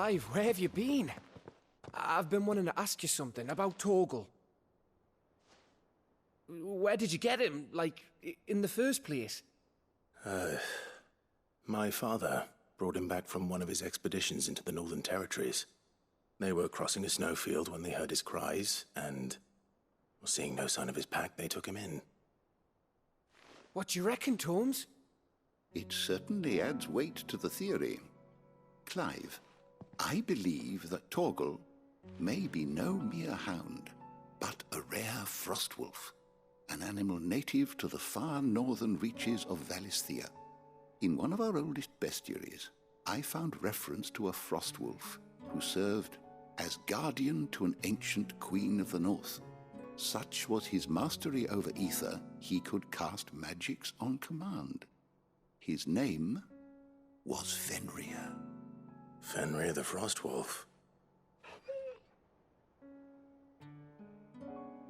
Clive, where have you been? I've been wanting to ask you something about Torgal. Where did you get him, like, in the first place? My father brought him back from one of his expeditions into the Northern Territories. They were crossing a snowfield when they heard his cries, and, seeing no sign of his pack, they took him in. What do you reckon, Tomes? It certainly adds weight to the theory. Clive, I believe that Torgal may be no mere hound, but a rare frostwolf, an animal native to the far northern reaches of Valisthea. In one of our oldest bestiaries, I found reference to a frostwolf who served as guardian to an ancient queen of the north. Such was his mastery over ether, he could cast magics on command. His name was Fenrir. Fenrir the Frostwolf.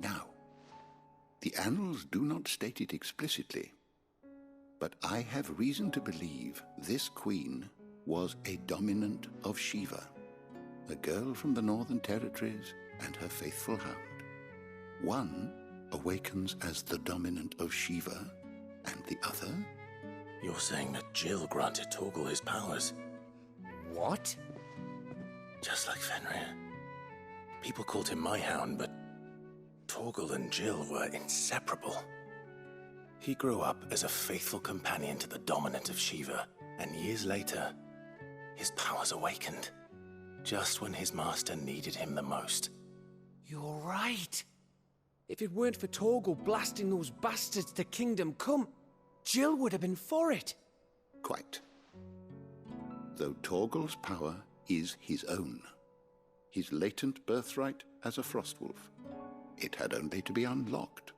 Now, the annals do not state it explicitly, but I have reason to believe this queen was a dominant of Shiva, a girl from the Northern Territories and her faithful hound. One awakens as the dominant of Shiva, and the other? You're saying that Jill granted Torgal his powers? What? Just like Fenrir. People called him my hound, but Torgal and Jill were inseparable. He grew up as a faithful companion to the dominant of Shiva, and years later, his powers awakened, just when his master needed him the most. You're right. If it weren't for Torgal blasting those bastards to Kingdom Come, Jill would have been for it. Quite. Though Torgal's power is his own, his latent birthright as a frostwolf, it had only to be unlocked.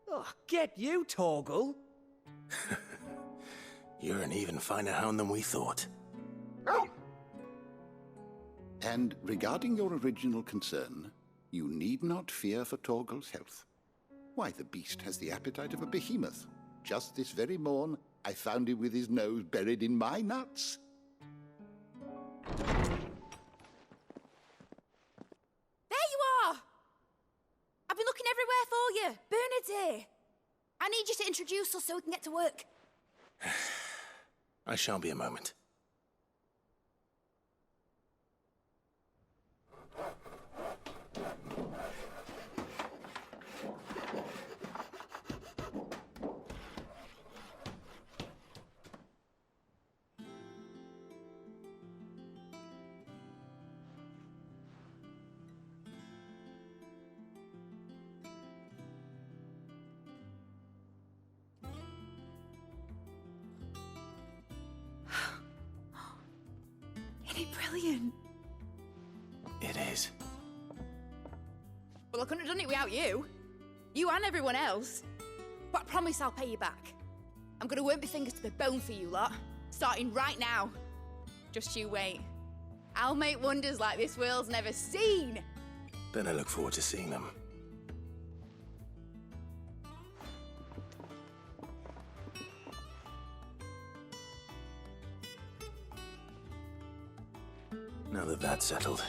Oh, get you, Torgal. You're an even finer hound than we thought. And regarding your original concern, you need not fear for Torgal's health. Why, the beast has the appetite of a behemoth. Just this very morn, I found him with his nose buried in my nuts. There you are! I've been looking everywhere for you. Bernard's here. I need you to introduce us so we can get to work. I shan't be a moment. Isn't it brilliant? It is. Well, I couldn't have done it without you. You and everyone else. But I promise I'll pay you back. I'm gonna work my fingers to the bone for you lot, starting right now. Just you wait. I'll make wonders like this world's never seen. Then I look forward to seeing them. Now that that's settled,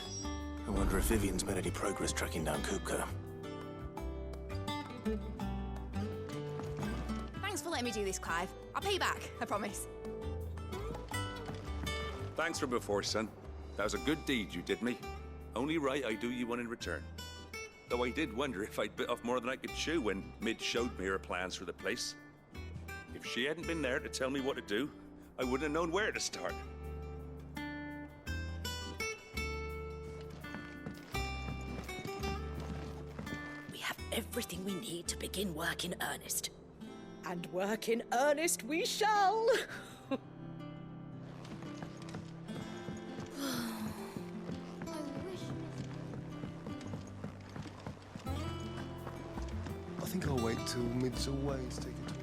I wonder if Vivian's made any progress tracking down Kupka. Thanks for letting me do this, Clive. I'll pay you back, I promise. Thanks for before, son. That was a good deed you did me. Only right I do you one in return. Though I did wonder if I'd bit off more than I could chew when Mid showed me her plans for the place. If she hadn't been there to tell me what to do, I wouldn't have known where to start. We have everything we need to begin work in earnest. And work in earnest we shall! I think I'll wait till Mid's away to take a tour.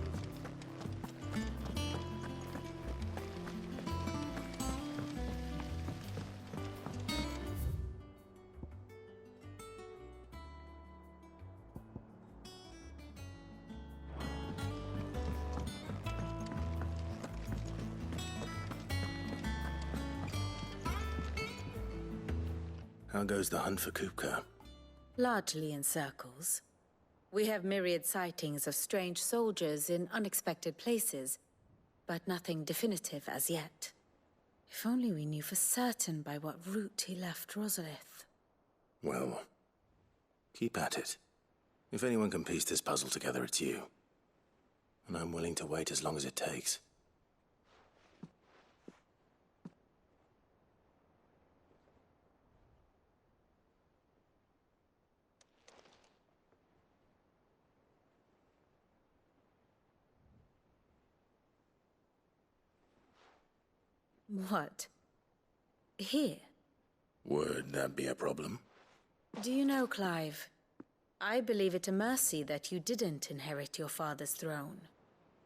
How goes the hunt for Kupka? Largely in circles. We have myriad sightings of strange soldiers in unexpected places, but nothing definitive as yet. If only we knew for certain by what route he left Rosalith. Well, keep at it. If anyone can piece this puzzle together, it's you. And I'm willing to wait as long as it takes. What? Here? Would that be a problem? Do you know, Clive, I believe it a mercy that you didn't inherit your father's throne.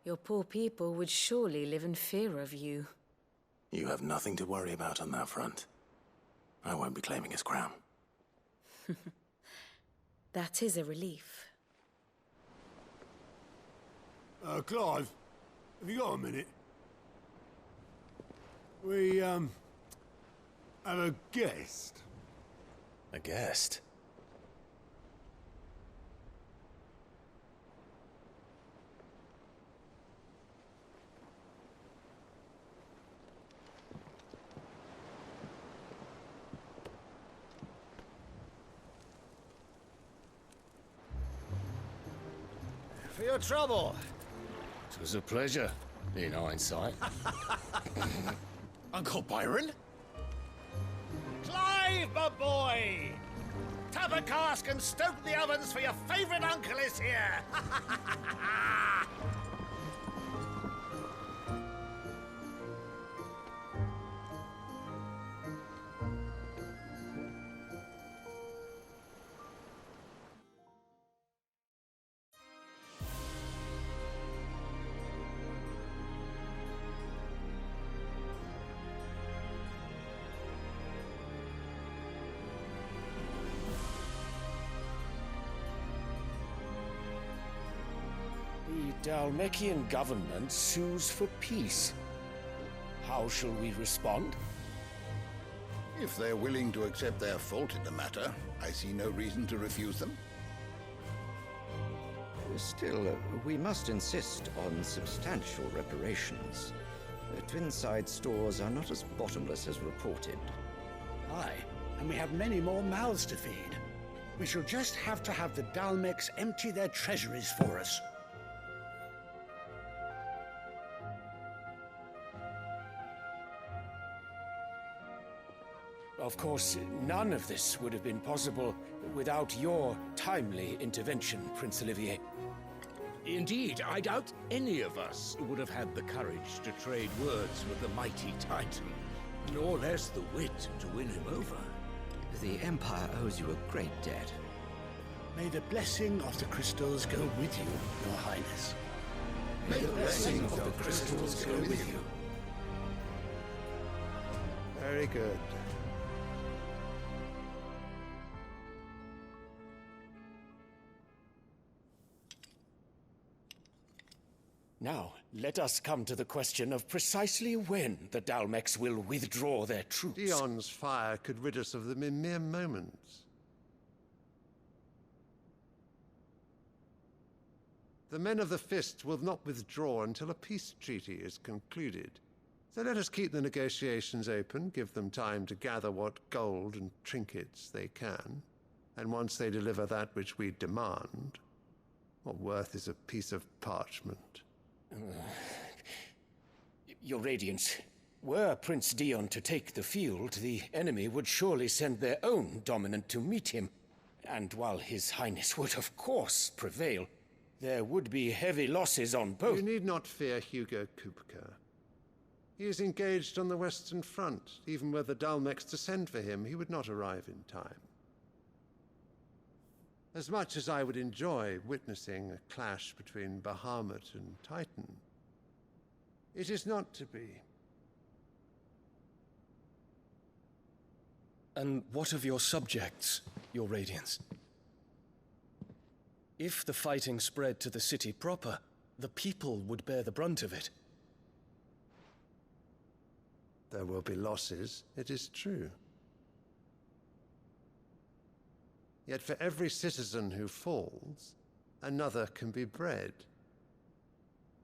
Your poor people would surely live in fear of you. You have nothing to worry about on that front. I won't be claiming his crown. That is a relief. Clive, have you got a minute? We, have a guest. A guest? For your trouble. It was a pleasure, in hindsight. Uncle Byron? Clive, my boy! Tap a cask and stoke the ovens for your favorite uncle is here! The Dalmekian government sues for peace. How shall we respond? If they're willing to accept their fault in the matter, I see no reason to refuse them. Still, we must insist on substantial reparations. Twinside stores are not as bottomless as reported. Aye, and we have many more mouths to feed. We shall just have to have the Dalmeks empty their treasuries for us. Of course, none of this would have been possible without your timely intervention, Prince Olivier. Indeed, I doubt any of us would have had the courage to trade words with the mighty Titan, nor less the wit to win him over. The Empire owes you a great debt. May the blessing of the crystals go with you, Your Highness. May the blessing of the crystals go with you. Very good. Now, let us come to the question of precisely when the Dalmeks will withdraw their troops. Dion's fire could rid us of them in mere moments. The men of the Fist will not withdraw until a peace treaty is concluded. So let us keep the negotiations open, give them time to gather what gold and trinkets they can, and once they deliver that which we demand, what worth is a piece of parchment? Your Radiance, were Prince Dion to take the field, the enemy would surely send their own dominant to meet him. And while His Highness would of course prevail, there would be heavy losses on both. You need not fear Hugo Kupka. He is engaged on the Western Front. Even were the Dalmeks to send for him, he would not arrive in time. As much as I would enjoy witnessing a clash between Bahamut and Titan, it is not to be. And what of your subjects, Your Radiance? If the fighting spread to the city proper, the people would bear the brunt of it. There will be losses, it is true. Yet for every citizen who falls, another can be bred.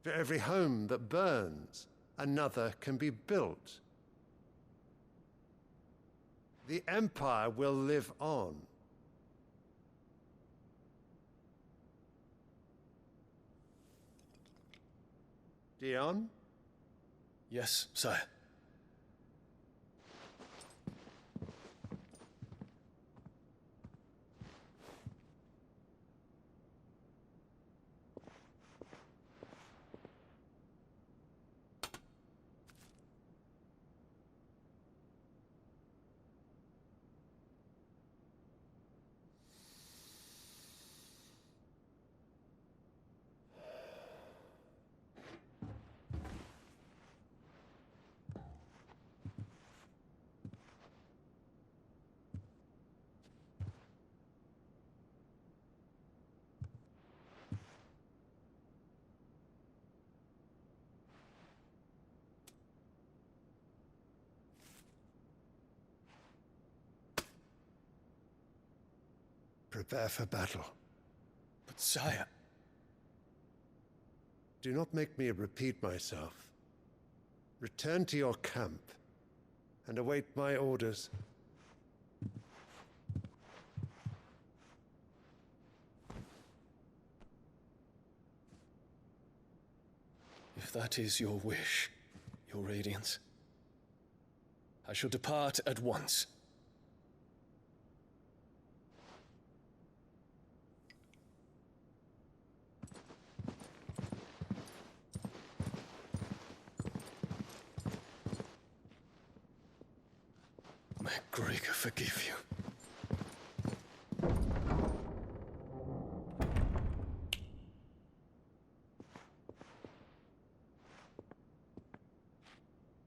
For every home that burns, another can be built. The Empire will live on. Dion? Yes, sire. Prepare for battle. But sire... Do not make me repeat myself. Return to your camp and await my orders. If that is your wish, your Radiance, I shall depart at once. May Gregor forgive you.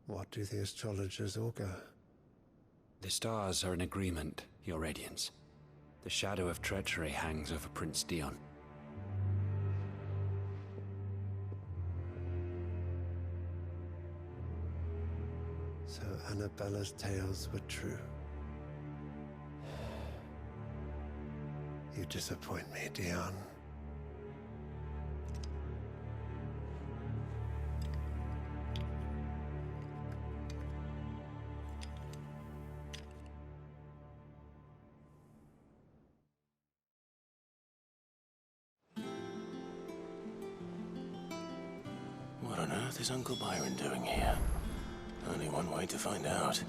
What do the astrologers augur? The stars are in agreement, Your Radiance. The shadow of treachery hangs over Prince Dion. So Annabella's tales were true. You disappoint me, Dion. What on earth is Uncle Byron doing here? Only one way to find out.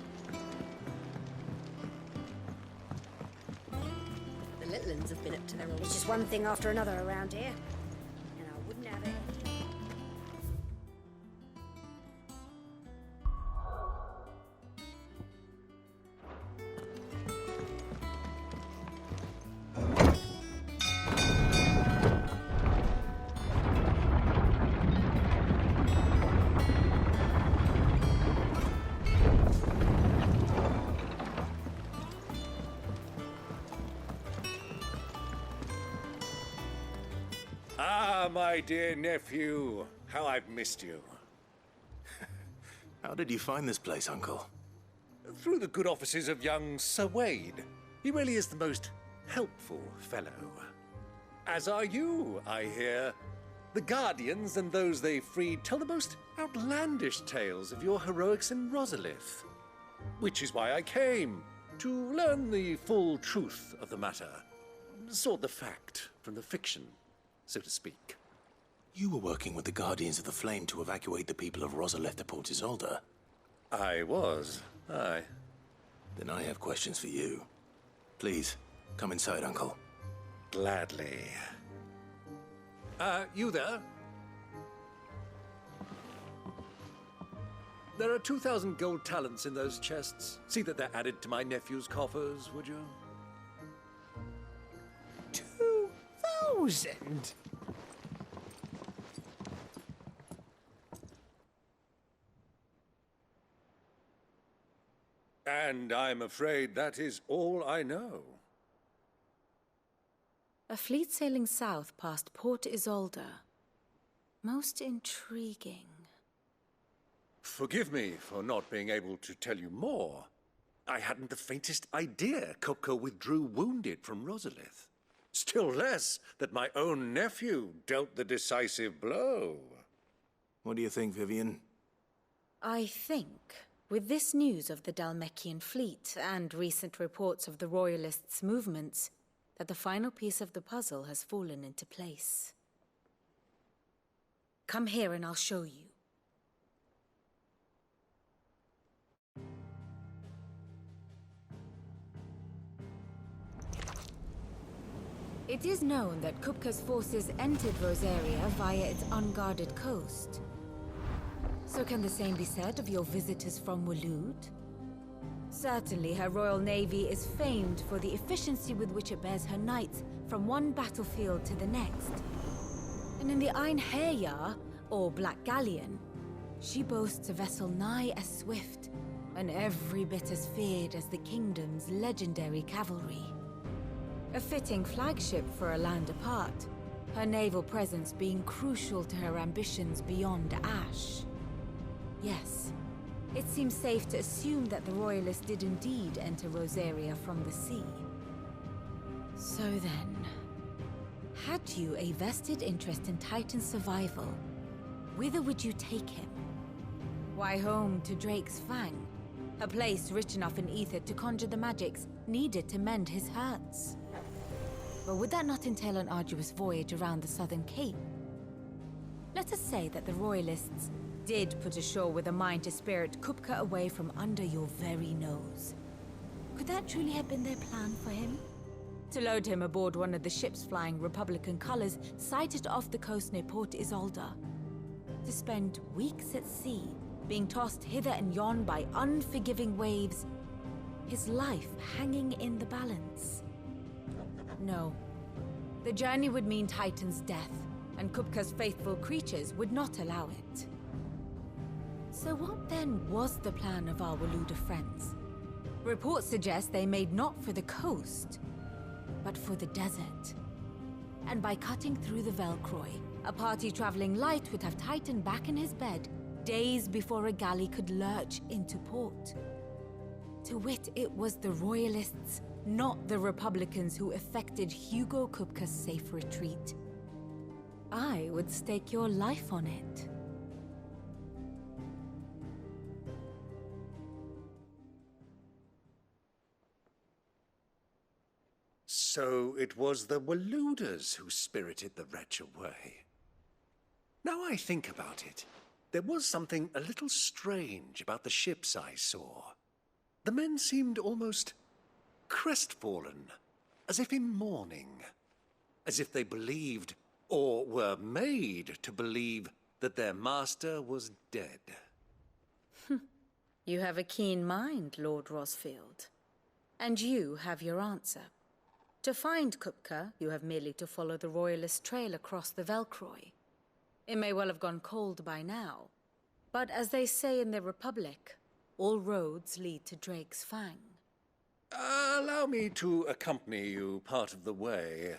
The Litlans have been up to their old... It's just one thing after another around here. And I wouldn't have it. Ah, my dear nephew, how I've missed you. How did you find this place, Uncle? Through the good offices of young Sir Wade. He really is the most helpful fellow. As are you, I hear. The Guardians and those they freed tell the most outlandish tales of your heroics in Rosalith. Which is why I came, to learn the full truth of the matter. Sort the fact from the fiction, so to speak. You were working with the Guardians of the Flame to evacuate the people of Rosalith to Port Isolde. I was, aye. Then I have questions for you. Please, come inside, Uncle. Gladly. You there? There are 2,000 gold talents in those chests. See that they're added to my nephew's coffers, would you? 2,000? And I'm afraid that is all I know. A fleet sailing south past Port Isolde. Most intriguing. Forgive me for not being able to tell you more. I hadn't the faintest idea Kupka withdrew wounded from Rosalith. Still less that my own nephew dealt the decisive blow. What do you think, Vivian? I think, with this news of the Dhalmekian fleet and recent reports of the Royalists' movements, that the final piece of the puzzle has fallen into place. Come here and I'll show you. It is known that Kupka's forces entered Rosaria via its unguarded coast. So can the same be said of your visitors from Waloed? Certainly her Royal Navy is famed for the efficiency with which it bears her knights from one battlefield to the next. And in the Einherjar, or Black Galleon, she boasts a vessel nigh as swift and every bit as feared as the kingdom's legendary cavalry. A fitting flagship for a land apart, her naval presence being crucial to her ambitions beyond Ash. Yes, it seems safe to assume that the Royalists did indeed enter Rosaria from the sea. So then, had you a vested interest in Titan's survival, whither would you take him? Why, home to Drake's Fang, a place rich enough in ether to conjure the magics needed to mend his hurts. But would that not entail an arduous voyage around the southern cape? Let us say that the Royalists did put ashore with a mind to spirit Kupka away from under your very nose. Could that truly have been their plan for him? To load him aboard one of the ships flying Republican colors sighted off the coast near Port Isolde. To spend weeks at sea, being tossed hither and yon by unforgiving waves, his life hanging in the balance. No. The journey would mean Titan's death, and Kupka's faithful creatures would not allow it. So what then was the plan of our Waluda friends? Reports suggest they made not for the coast, but for the desert. And by cutting through the Velcroy, a party traveling light would have Titan back in his bed days before a galley could lurch into port. To wit, it was the Royalists, not the Republicans, who effected Hugo Kupka's safe retreat. I would stake your life on it. So it was the Waluders who spirited the wretch away. Now I think about it, there was something a little strange about the ships I saw. The men seemed almost crestfallen, as if in mourning, as if they believed, or were made to believe, that their master was dead. You have a keen mind, Lord Rosfield. And you have your answer. To find Kupka, you have merely to follow the Royalist trail across the Velcroy. It may well have gone cold by now, but as they say in the Republic, all roads lead to Drake's Fang. Allow me to accompany you part of the way.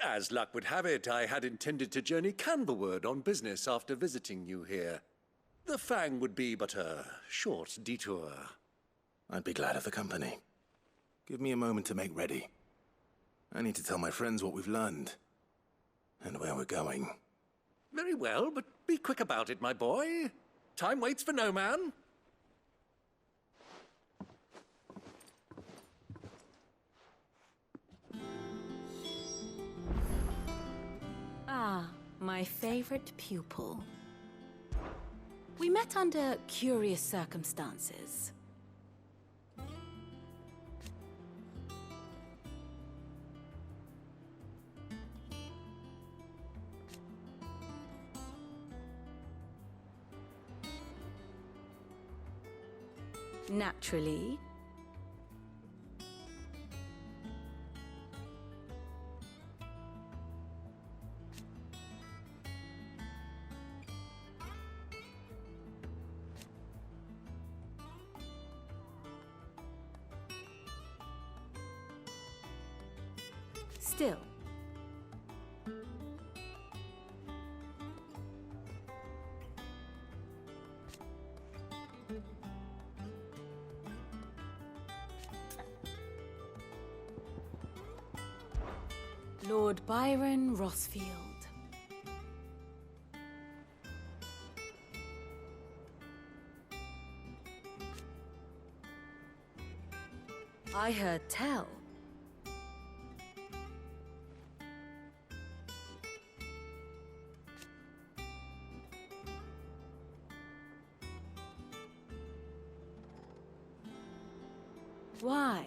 As luck would have it, I had intended to journey Canberward on business after visiting you here. The Fang would be but a short detour. I'd be glad of the company. Give me a moment to make ready. I need to tell my friends what we've learned, and where we're going. Very well, but be quick about it, my boy. Time waits for no man. Ah, my favorite pupil. We met under curious circumstances. Naturally. Still. Lord Byron Rossfield. I heard tell. Why?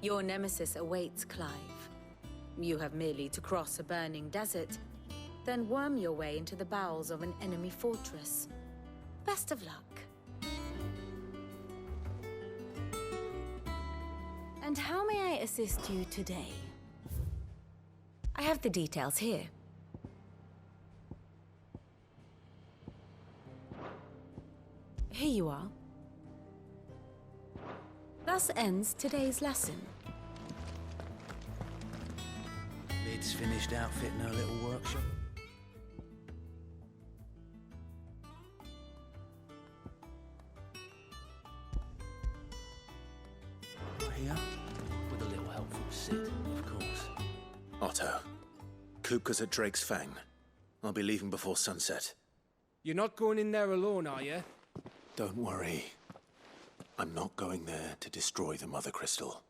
Your nemesis awaits, Clive. You have merely to cross a burning desert, then worm your way into the bowels of an enemy fortress. Best of luck. And how may I assist you today? I have the details here. Here you are. Thus ends today's lesson. Lid's finished outfitting her little workshop. Here, with a little help from Sid, of course. Otto, Kupka's at Drake's Fang. I'll be leaving before sunset. You're not going in there alone, are you? Don't worry. I'm not going there to destroy the Mother Crystal.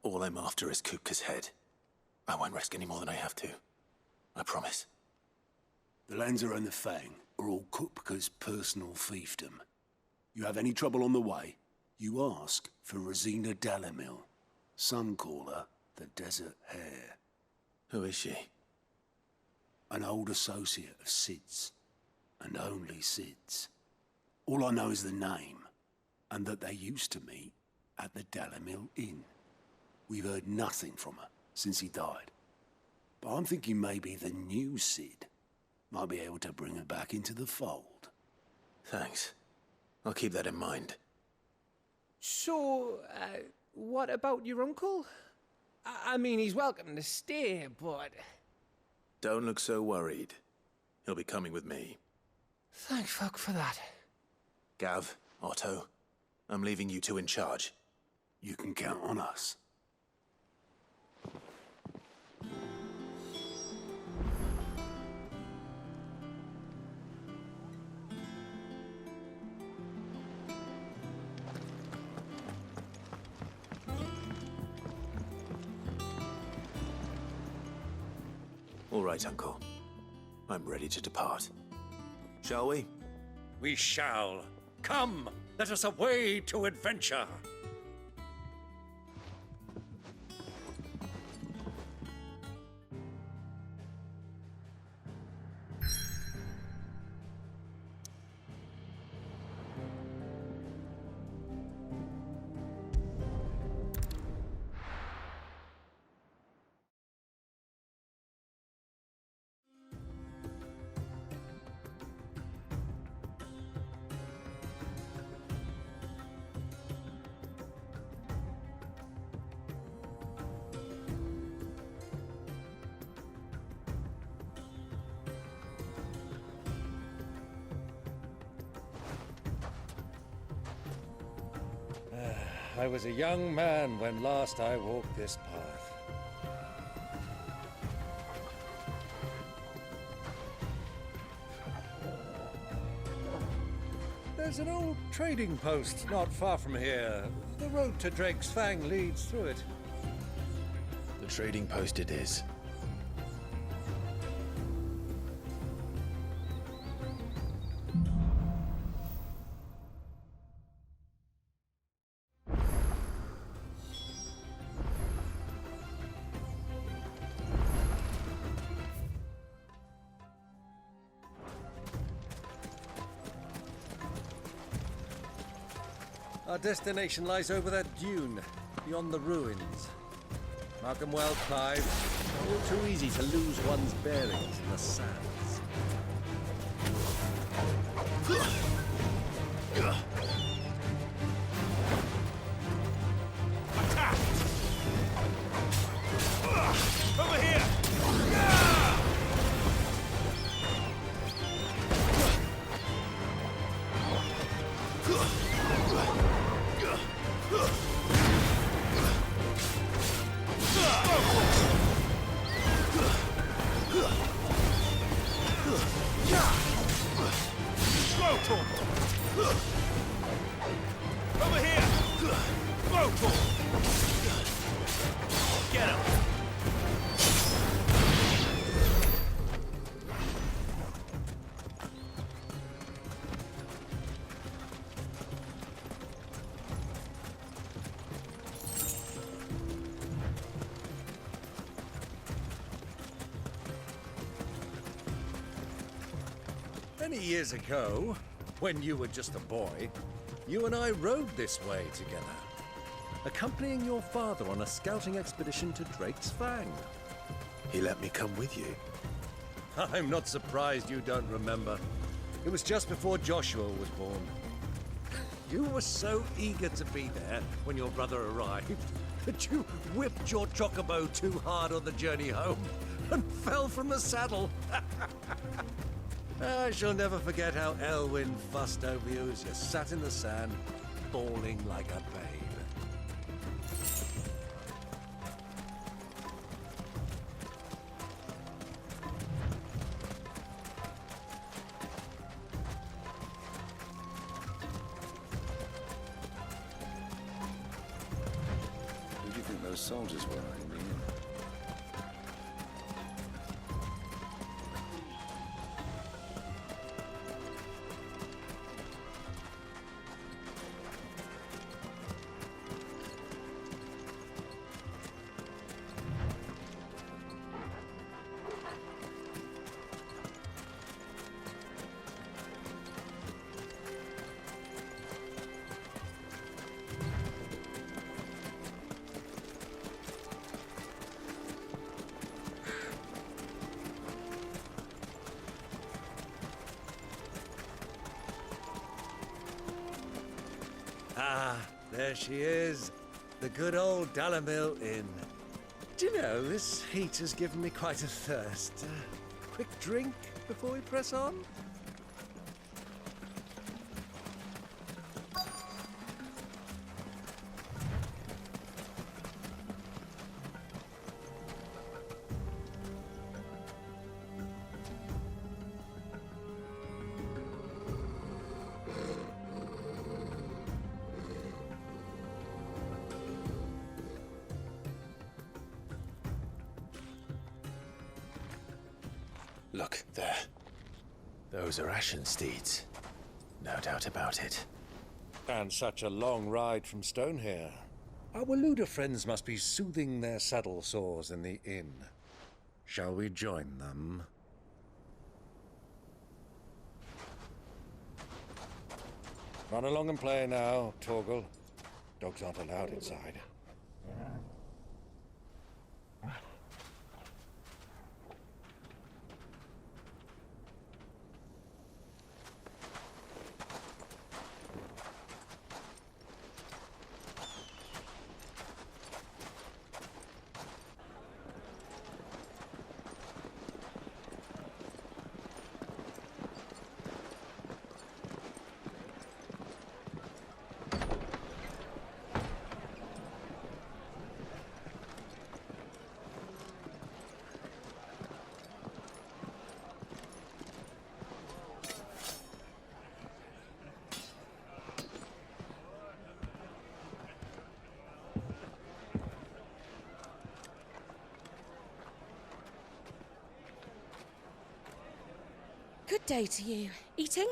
All I'm after is Kupka's head. I won't risk any more than I have to. I promise. The Lancer and the Fang are all Kupka's personal fiefdom. You have any trouble on the way, you ask for Rosina Dalamil. Some call her the Desert Hare. Who is she? An old associate of Sid's, and only Sid's. All I know is the name, and that they used to meet at the Dalamil Inn. We've heard nothing from her since he died. But I'm thinking maybe the new Sid might be able to bring her back into the fold. Thanks. I'll keep that in mind. So, what about your uncle? I mean, he's welcome to stay, but... Don't look so worried. He'll be coming with me. Thank fuck for that. Gav, Otto, I'm leaving you two in charge. You can count on us. All right, Uncle. I'm ready to depart. Shall we? We shall. Come, let us away to adventure. I was a young man when last I walked this path. There's an old trading post not far from here. The road to Drake's Fang leads through it. The trading post it is. Our destination lies over that dune, beyond the ruins. Mark 'em well, Clive. All too easy to lose one's bearings in the sands. Attack! Over here! Go, Torgal! Over here! Go, Torgal! Get him! Many years ago, when you were just a boy, you and I rode this way together, accompanying your father on a scouting expedition to Drake's Fang. He let me come with you. I'm not surprised you don't remember. It was just before Joshua was born. You were so eager to be there when your brother arrived that you whipped your chocobo too hard on the journey home and fell from the saddle. I shall never forget how Elwyn fussed over you as you sat in the sand, bawling like a babe. Who do you think those soldiers were in the inn? Ah, there she is. The good old Dalamil Inn. Do you know, this heat has given me quite a thirst. Quick drink before we press on? Look, there. Those are ashen steeds. No doubt about it. And such a long ride from Stone here. Our Waluda friends must be soothing their saddle sores in the inn. Shall we join them? Run along and play now, Torgal. Dogs aren't allowed inside. Good day to you. Eating?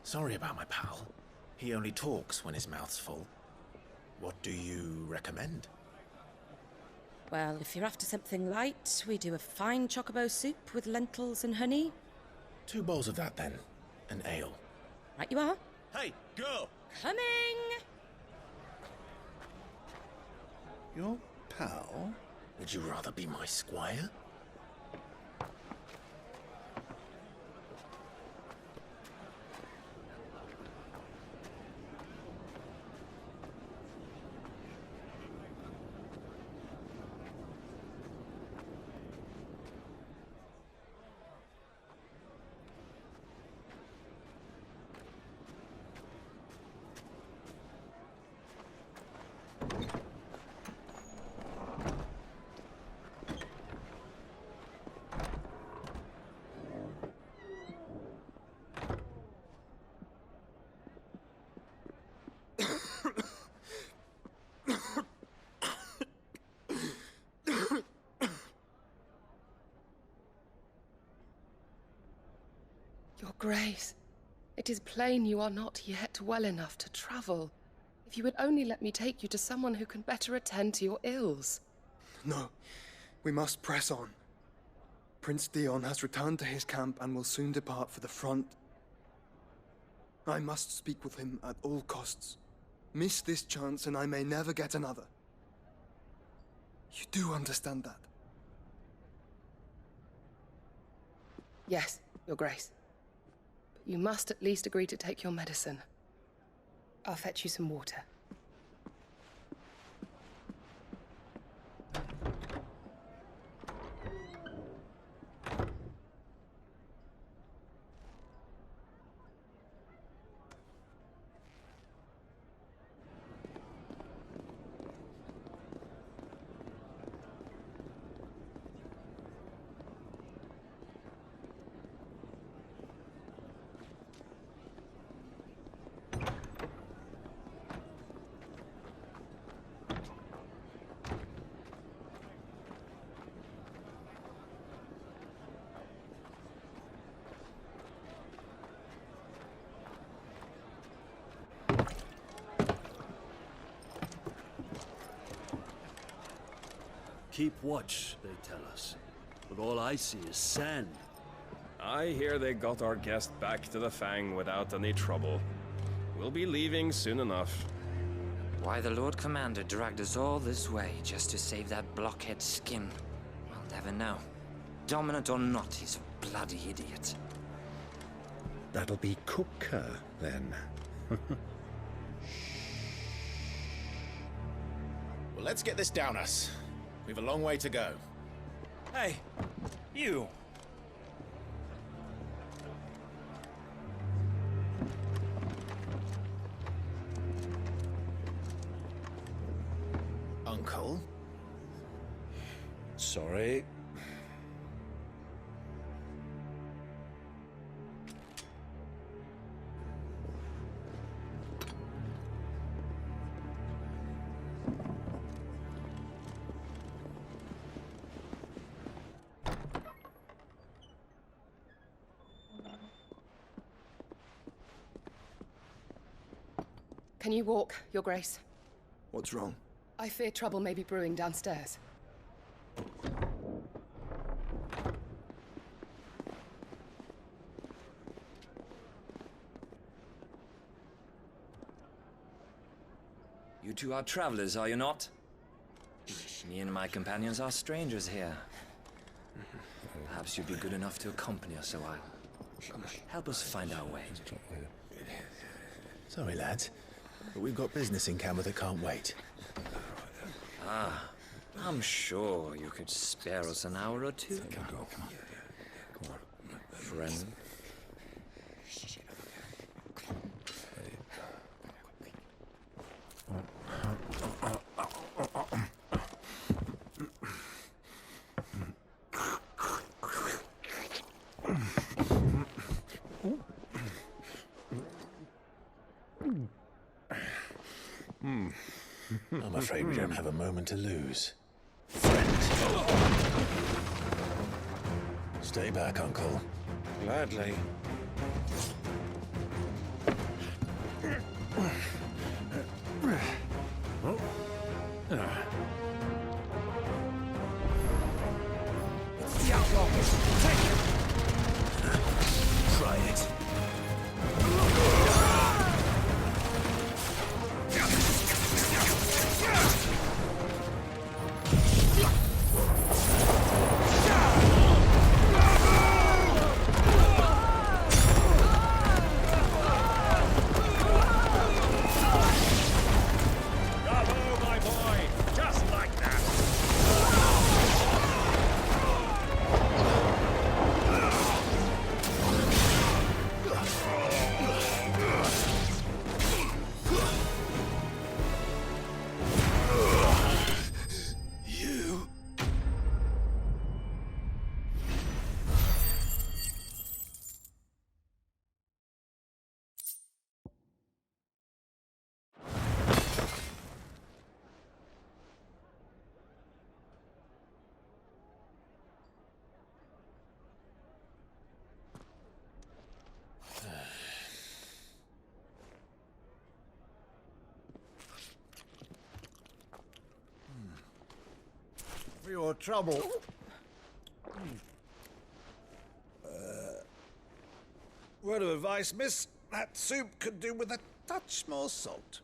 Sorry about my pal. He only talks when his mouth's full. What do you recommend? Well, if you're after something light, we do a fine chocobo soup with lentils and honey. 2 bowls of that, then. An ale. Right you are. Hey, girl! Coming! Your pal? Would you rather be my squire? Your Grace, it is plain you are not yet well enough to travel. If you would only let me take you to someone who can better attend to your ills. No, we must press on. Prince Dion has returned to his camp and will soon depart for the front. I must speak with him at all costs. Miss this chance and I may never get another. You do understand that? Yes, Your Grace. But you must at least agree to take your medicine. I'll fetch you some water. Keep watch, they tell us. But all I see is sand. I hear they got our guest back to the Fang without any trouble. We'll be leaving soon enough. Why the Lord Commander dragged us all this way just to save that blockhead skin, we'll never know. Dominant or not, he's a bloody idiot. That'll be Cooker, then. Well, let's get this down us. We've a long way to go. Hey, you! Uncle? Sorry. Can you walk, Your Grace? What's wrong? I fear trouble may be brewing downstairs. You two are travelers, are you not? Me and my companions are strangers here. Perhaps you'd be good enough to accompany us a while. Help us find our way. Sorry, lads, but we've got business in camera that can't wait. Ah, I'm sure you could spare us an hour or two. Come on. Friend. I'm afraid we don't have a moment to lose. Stay back, Uncle. Gladly. It's the outlaw! Take him! Try it. for your trouble. Word of advice, miss. That soup could do with a touch more salt.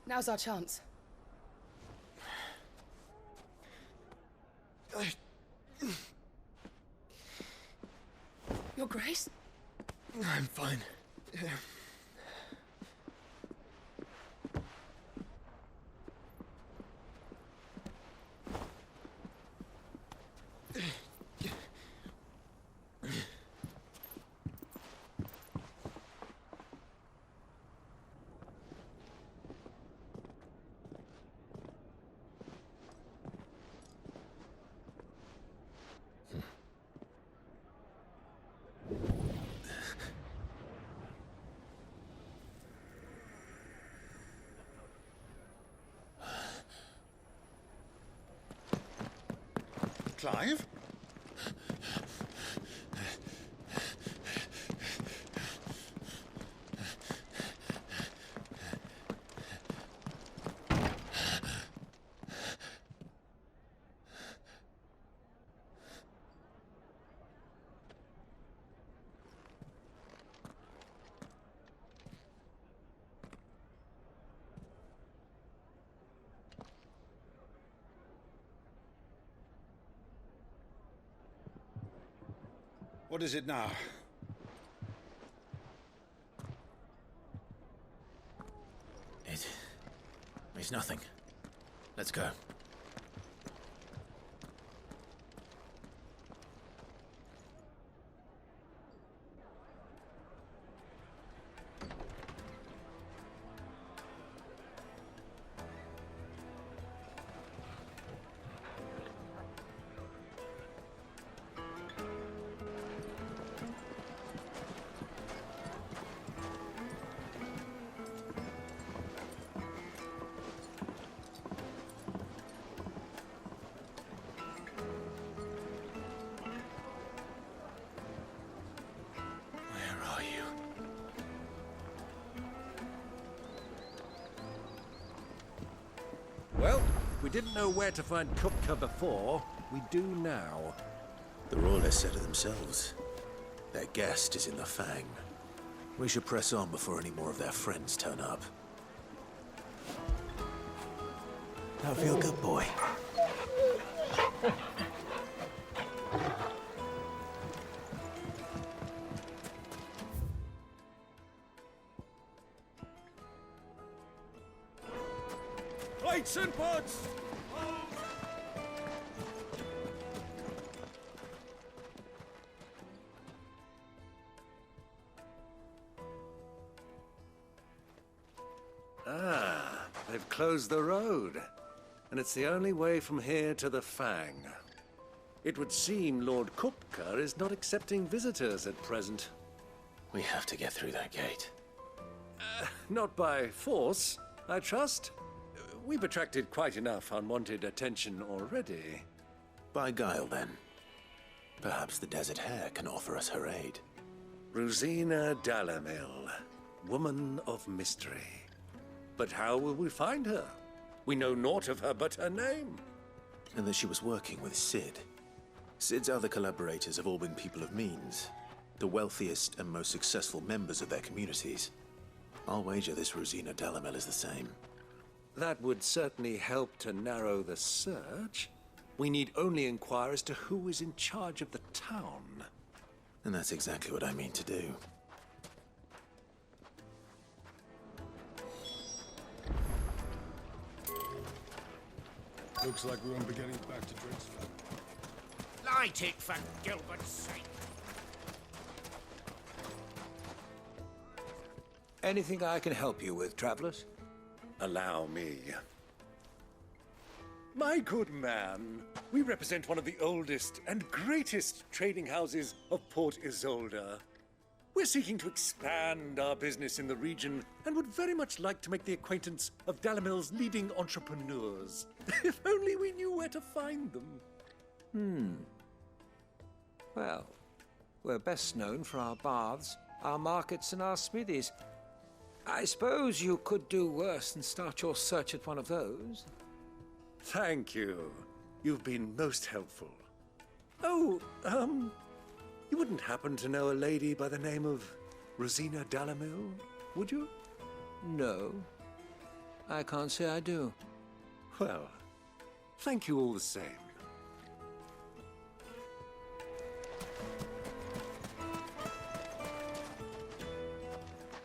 Now's our chance. Your Grace? I'm fine. Clive? What is it now? It's nothing. Let's go. Well, we didn't know where to find Kupka before. We do now. The Royalists said it themselves. Their guest is in the Fang. We should press on before any more of their friends turn up. Now feel good, boy. Plates and pots! Ah, they've closed the road. And it's the only way from here to the Fang. It would seem Lord Kupka is not accepting visitors at present. We have to get through that gate. Not by force, I trust. We've attracted quite enough unwanted attention already. By guile, then. Perhaps the Desert Hare can offer us her aid. Rosina Dalamil, woman of mystery. But how will we find her? We know naught of her but her name. And that she was working with Sid. Sid's other collaborators have all been people of means, the wealthiest and most successful members of their communities. I'll wager this Rosina Dalamil is the same. That would certainly help to narrow the search. We need only inquire as to who is in charge of the town. And that's exactly what I mean to do. Looks like we won't be getting back to drinks. Light it, for Gilbert's sake. Anything I can help you with, travelers? Allow me. My good man, we represent one of the oldest and greatest trading houses of Port Isolde. We're seeking to expand our business in the region and would very much like to make the acquaintance of Dalamil's leading entrepreneurs. If only we knew where to find them. Well, we're best known for our baths, our markets, and our smithies. I suppose you could do worse than start your search at one of those. Thank you. You've been most helpful. Oh, you wouldn't happen to know a lady by the name of Rosina Dalamil, would you? No, I can't say I do. Well, thank you all the same.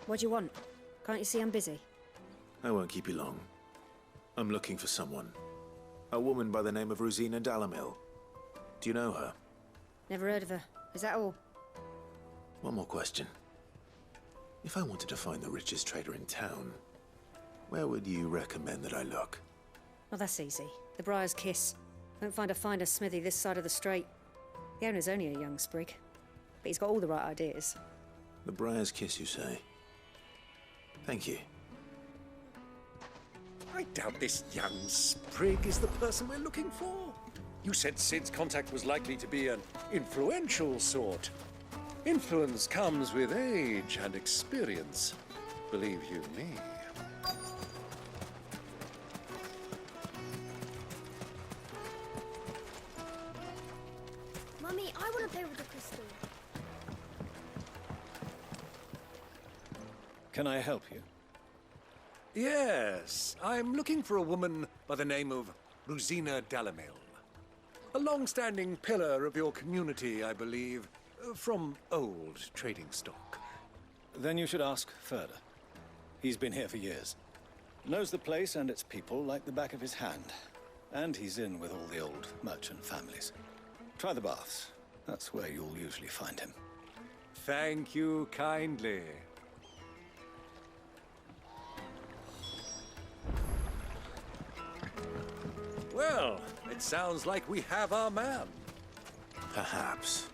What do you want? Can't you see I'm busy? I won't keep you long. I'm looking for someone. A woman by the name of Rosina Dalamil. Do you know her? Never heard of her. Is that all? One more question. If I wanted to find the richest trader in town, where would you recommend that I look? Oh, that's easy. The Briar's Kiss. Won't find a finer smithy this side of the strait. The owner's only a young sprig, but he's got all the right ideas. The Briar's Kiss, you say? Thank you. I doubt this young sprig is the person we're looking for. You said Sid's contact was likely to be an influential sort. Influence comes with age and experience, believe you me. Mummy, I want to play with the crystal. Can I help you? Yes, I'm looking for a woman by the name of Rosina Dalamil. A long-standing pillar of your community, I believe, from old trading stock. Then you should ask further. He's been here for years. Knows the place and its people like the back of his hand. And he's in with all the old merchant families. Try the baths. That's where you'll usually find him. Thank you kindly. Well, it sounds like we have our man. Perhaps.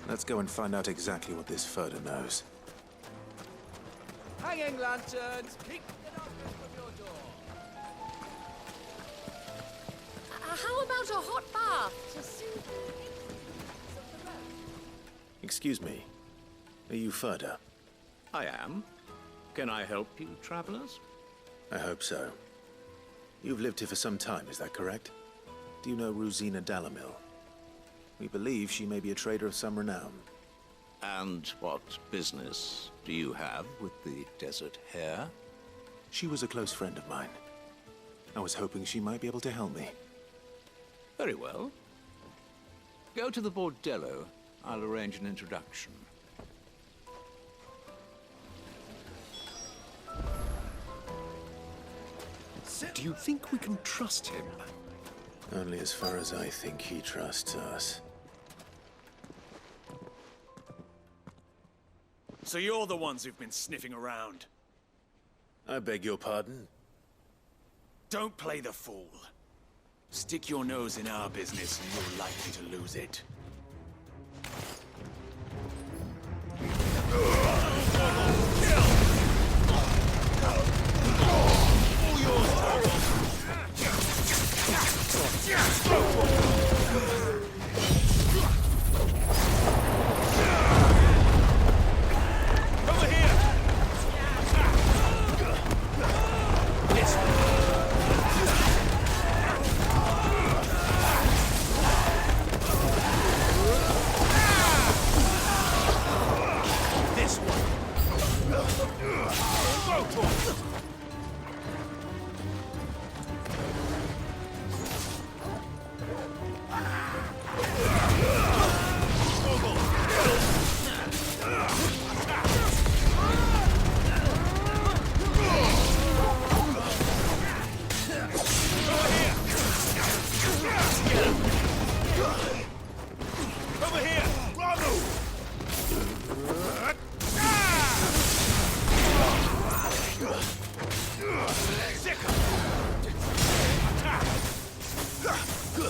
Let's go and find out exactly what this Furder knows. Hanging lanterns, keep the darkness from your door. How about a hot bath to soothe the aches of the road? Excuse me. Are you Furder? I am. Can I help you, travelers? I hope so. You've lived here for some time, is that correct? Do you know Rosina Dalamil? We believe she may be a trader of some renown. And what business do you have with the desert hare? She was a close friend of mine. I was hoping she might be able to help me. Very well. Go to the bordello. I'll arrange an introduction. Do you think we can trust him? Only as far as I think he trusts us. So you're the ones who've been sniffing around? I beg your pardon? Don't play the fool. Stick your nose in our business and you're likely to lose it.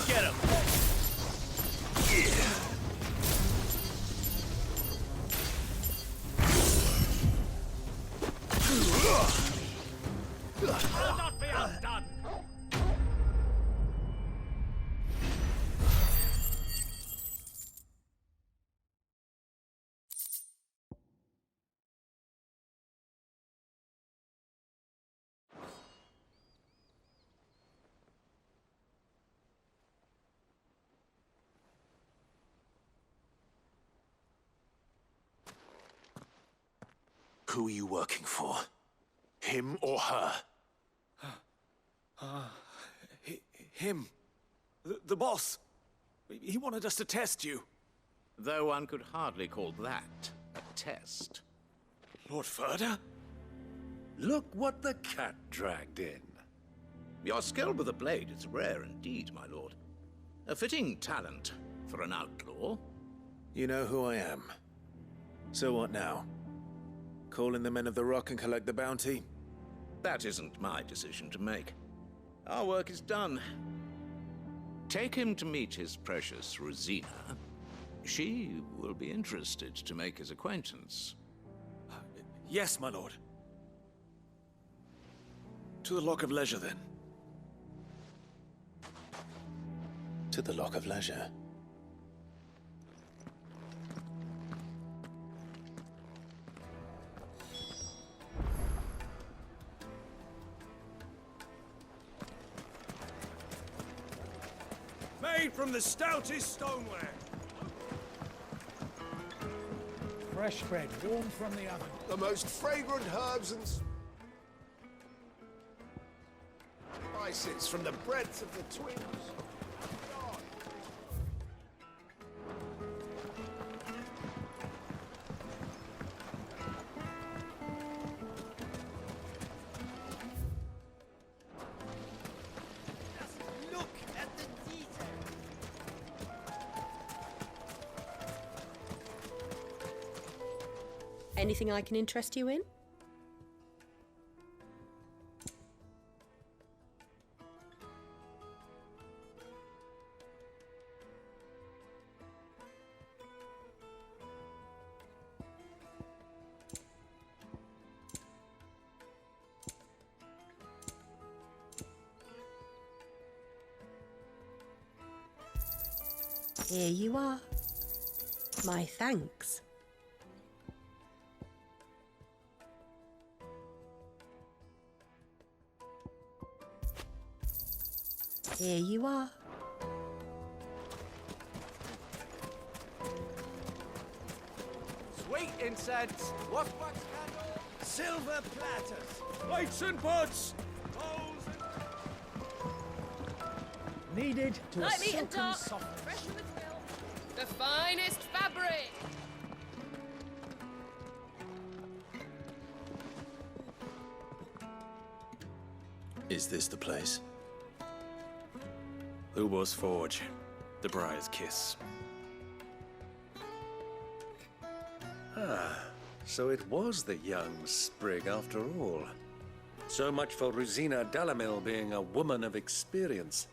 Get him! I'll not be outdone! Who are you working for? Him or her? Him. The boss. He wanted us to test you. Though one could hardly call that a test. Lord Ferda? Look what the cat dragged in. Your skill with the blade is rare indeed, my lord. A fitting talent for an outlaw. You know who I am. So what now? Call in the Men of the Rock and collect the bounty? That isn't my decision to make. Our work is done. Take him to meet his precious Rosina. She will be interested to make his acquaintance. Yes, my lord. To the Lock of Leisure, then. To the Lock of Leisure. Made from the stoutest stoneware. Fresh bread, warm from the oven. The most fragrant herbs and spices from the breadth of the twins. Anything I can interest you in? Here you are. My thanks. Here you are. Sweet incense, wax candles, silver platters, plates and pots, bowls and... Needed to a Light me and silken dark, soft. fresh from the mill. The finest fabric. Is this the place? Lubor's Forge, the Briar's Kiss. Ah, so it was the young sprig after all. So much for Rosina Dalamil being a woman of experience.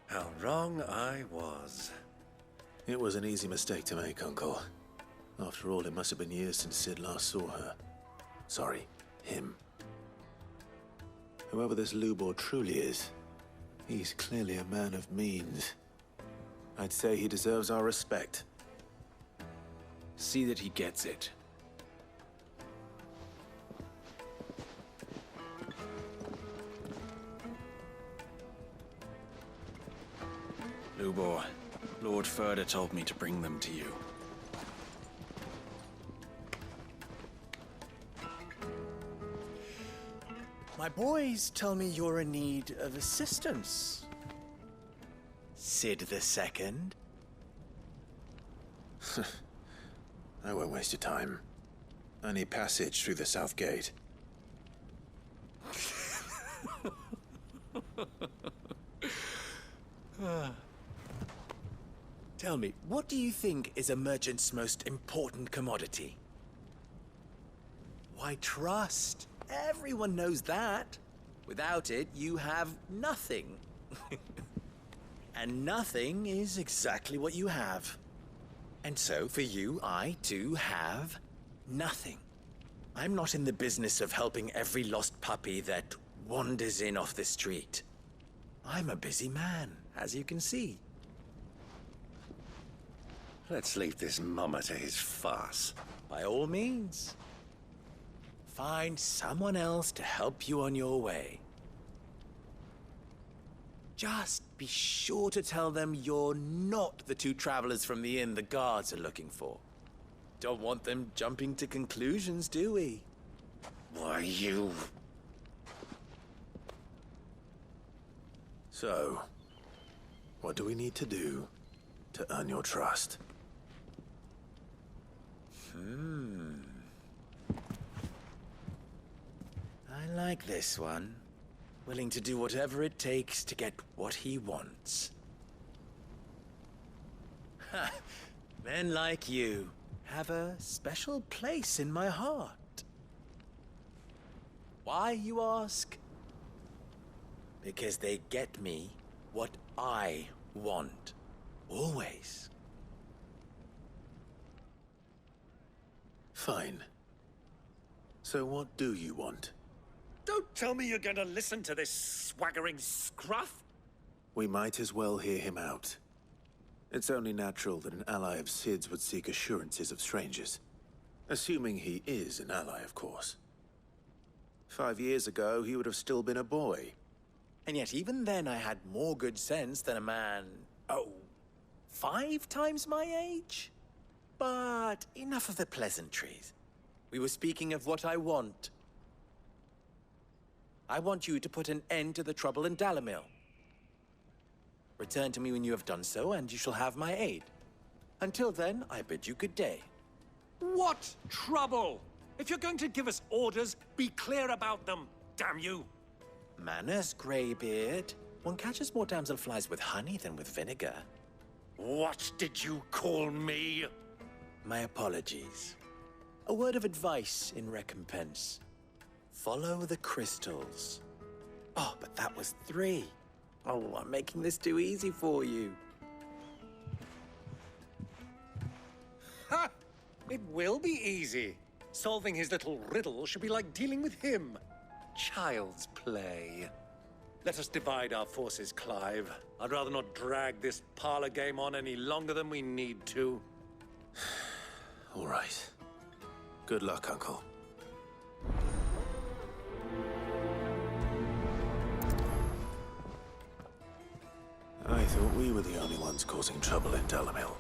How wrong I was. It was an easy mistake to make, Uncle. After all, it must have been years since Sid last saw her. Sorry, him. Whoever this Lubor truly is, he's clearly a man of means. I'd say he deserves our respect. See that he gets it. Lubor, Lord Ferda told me to bring them to you. My boys tell me you're in need of assistance. Sid the Second. I won't waste your time. I need passage through the south gate. Tell me, what do you think is a merchant's most important commodity? Why, trust. Everyone knows that. Without it, you have nothing. And nothing is exactly what you have. And so, for you, I, too, have nothing. I'm not in the business of helping every lost puppy that wanders in off the street. I'm a busy man, as you can see. Let's leave this mummer to his farce. By all means. Find someone else to help you on your way. Just be sure to tell them you're not the two travelers from the inn the guards are looking for. Don't want them jumping to conclusions, do we? Why, you... So, what do we need to do to earn your trust? I like this one. Willing to do whatever it takes to get what he wants. Ha! Men like you have a special place in my heart. Why, you ask? Because they get me what I want. Always. Fine. So what do you want? Don't tell me you're going to listen to this swaggering scruff! We might as well hear him out. It's only natural that an ally of Sid's would seek assurances of strangers. Assuming he is an ally, of course. 5 years ago, he would have still been a boy. And yet even then I had more good sense than a man, 5 times my age? But enough of the pleasantries. We were speaking of what I want. I want you to put an end to the trouble in Dalamil. Return to me when you have done so, and you shall have my aid. Until then, I bid you good day. What trouble? If you're going to give us orders, be clear about them, damn you! Manners, Greybeard. One catches more damselflies with honey than with vinegar. What did you call me? My apologies. A word of advice in recompense. Follow the crystals. Oh, but that was 3. Oh, I'm making this too easy for you. Ha! It will be easy. Solving his little riddle should be like dealing with him. Child's play. Let us divide our forces, Clive. I'd rather not drag this parlor game on any longer than we need to. All right. Good luck, Uncle. I thought we were the only ones causing trouble in Dalamil.